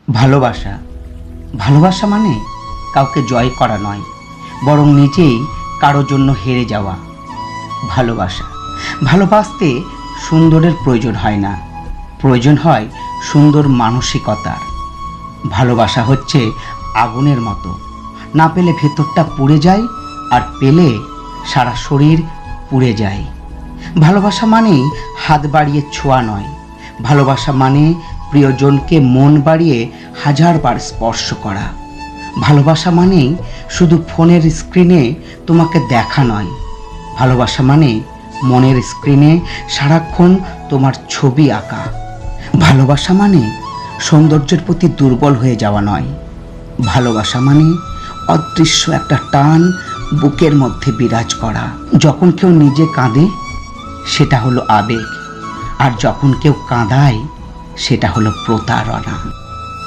ভালোবাসা ভালোবাসা মানে কাউকে জয় করা নয়, বরং নিজেই কারোর জন্য হেরে যাওয়া। ভালোবাসা ভালোবাসতে সুন্দরের প্রয়োজন হয় না, প্রয়োজন হয় সুন্দর মানসিকতার। ভালোবাসা হচ্ছে আগুনের মতো, না পেলে ভেতরটা পুড়ে যায়, আর পেলে সারা শরীর পুড়ে যায়। ভালোবাসা মানেই হাত বাড়িয়ে ছোঁয়া নয়, ভালোবাসা মানে প্রিয়জনকে মন বাড়িয়ে হাজারবার স্পর্শ করা। ভালোবাসা মানেই শুধু ফোনের স্ক্রিনে তোমাকে দেখা নয়, ভালোবাসা মানে মনের স্ক্রিনে সারাক্ষণ তোমার ছবি আঁকা। ভালোবাসা মানে সৌন্দর্যের প্রতি দুর্বল হয়ে যাওয়া নয়, ভালোবাসা মানে অদৃশ্য একটা টান বুকের মধ্যে বিরাজ করা। যখন কেউ নিজে কাঁদে সেটা হলো আবেগ, আর যখন কেউ কাঁদায় সেটা হলো প্রতারণা।